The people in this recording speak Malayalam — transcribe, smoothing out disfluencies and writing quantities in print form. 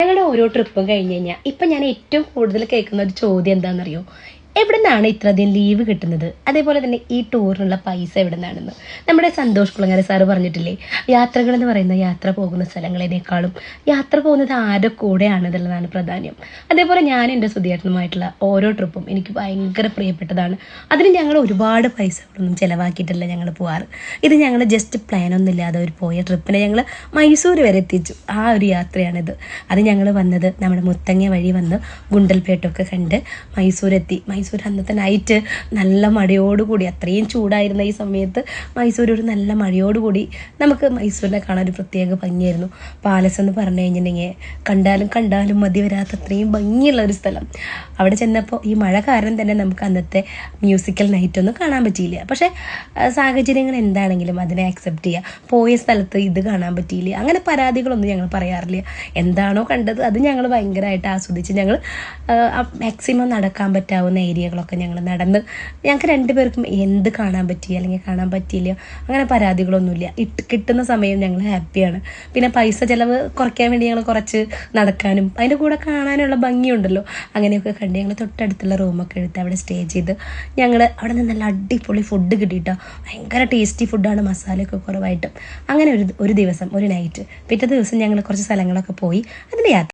ഞങ്ങളുടെ ഓരോ ട്രിപ്പും കഴിഞ്ഞ് കഴിഞ്ഞാൽ ഇപ്പം ഞാൻ ഏറ്റവും കൂടുതൽ കേൾക്കുന്ന ഒരു ചോദ്യം എന്താണെന്നറിയോ? എവിടെ നിന്നാണ് ഇത്രയധികം ലീവ് കിട്ടുന്നത്? അതേപോലെ തന്നെ ഈ ടൂറിനുള്ള പൈസ എവിടെ നിന്നാണെന്ന്. നമ്മുടെ സന്തോഷ് കുളങ്ങര സാറ് പറഞ്ഞിട്ടില്ലേ, യാത്രകൾ എന്ന് പറയുന്ന യാത്ര പോകുന്ന സ്ഥലങ്ങളേക്കാളും യാത്ര പോകുന്നത് ആരുടെ കൂടെയാണ് എന്നുള്ളതാണ് പ്രാധാന്യം. അതേപോലെ ഞാൻ എൻ്റെ സുധിയേട്ടനുമായിട്ടുള്ള ഓരോ ട്രിപ്പും എനിക്ക് ഭയങ്കര പ്രിയപ്പെട്ടതാണ്. അതിന് ഞങ്ങൾ ഒരുപാട് പൈസകളൊന്നും ചിലവാക്കിയിട്ടല്ല ഞങ്ങൾ പോവാറ്. ഇത് ഞങ്ങൾ ജസ്റ്റ് പ്ലാനൊന്നും ഇല്ലാതെ ഒരു പോയ ട്രിപ്പിനെ ഞങ്ങൾ മൈസൂർ വരെ എത്തിച്ചു. ആ ഒരു യാത്രയാണിത്. അത് ഞങ്ങൾ വന്നത് നമ്മുടെ മുത്തങ്ങ വഴി വന്ന് ഗുണ്ടൽപേട്ടൊക്കെ കണ്ട് മൈസൂരെത്തി. മൈസൂർ അന്നത്തെ നൈറ്റ് നല്ല മഴയോടുകൂടി, അത്രയും ചൂടായിരുന്ന ഈ സമയത്ത് മൈസൂർ ഒരു നല്ല മഴയോടുകൂടി നമുക്ക് മൈസൂരിനെ കാണാൻ ഒരു പ്രത്യേക ഭംഗിയായിരുന്നു. പാലസ് എന്ന് പറഞ്ഞു കഴിഞ്ഞിട്ടുണ്ടെങ്കിൽ കണ്ടാലും മതി വരാത്ത അത്രയും ഭംഗിയുള്ള ഒരു സ്ഥലം. അവിടെ ചെന്നപ്പോൾ ഈ മഴ കാരണം തന്നെ നമുക്ക് അന്നത്തെ മ്യൂസിക്കൽ നൈറ്റ് ഒന്നും കാണാൻ പറ്റിയില്ല. പക്ഷേ സാഹചര്യങ്ങൾ എന്താണെങ്കിലും അതിനെ അക്സെപ്റ്റ് ചെയ്യുക. പോയ സ്ഥലത്ത് ഇത് കാണാൻ പറ്റിയില്ല, അങ്ങനെ പരാതികളൊന്നും ഞങ്ങൾ പറയാറില്ല. എന്താണോ കണ്ടത് അത് ഞങ്ങൾ ഭയങ്കരമായിട്ട് ആസ്വദിച്ച് ഞങ്ങൾ മാക്സിമം നടക്കാൻ പറ്റാവുന്ന ഏരിയകളൊക്കെ ഞങ്ങൾ നടന്ന്, ഞങ്ങൾക്ക് രണ്ടുപേർക്കും എന്ത് കാണാൻ പറ്റി അല്ലെങ്കിൽ കാണാൻ പറ്റിയില്ല അങ്ങനെ പരാതികളൊന്നുമില്ല. കിട്ടുന്ന സമയം ഞങ്ങൾ ഹാപ്പിയാണ്. പിന്നെ പൈസ ചിലവ് കുറയ്ക്കാൻ വേണ്ടി ഞങ്ങൾ കുറച്ച് നടക്കാനും അതിൻ്റെ കൂടെ കാണാനുള്ള ഭംഗിയുണ്ടല്ലോ, അങ്ങനെയൊക്കെ കണ്ട് ഞങ്ങൾ തൊട്ടടുത്തുള്ള റൂമൊക്കെ എടുത്ത് അവിടെ സ്റ്റേ ചെയ്ത് ഞങ്ങൾ അവിടെ നിന്ന് നല്ല അടിപൊളി ഫുഡ് കിട്ടിയിട്ടോ. ഭയങ്കര ടേസ്റ്റി ഫുഡാണ്, മസാലയൊക്കെ കുറവായിട്ടും. അങ്ങനെ ഒരു ദിവസം ഒരു നൈറ്റ്. പിറ്റേ ദിവസം ഞങ്ങൾ കുറച്ച് സ്ഥലങ്ങളൊക്കെ പോയി അതിൻ്റെ യാത്ര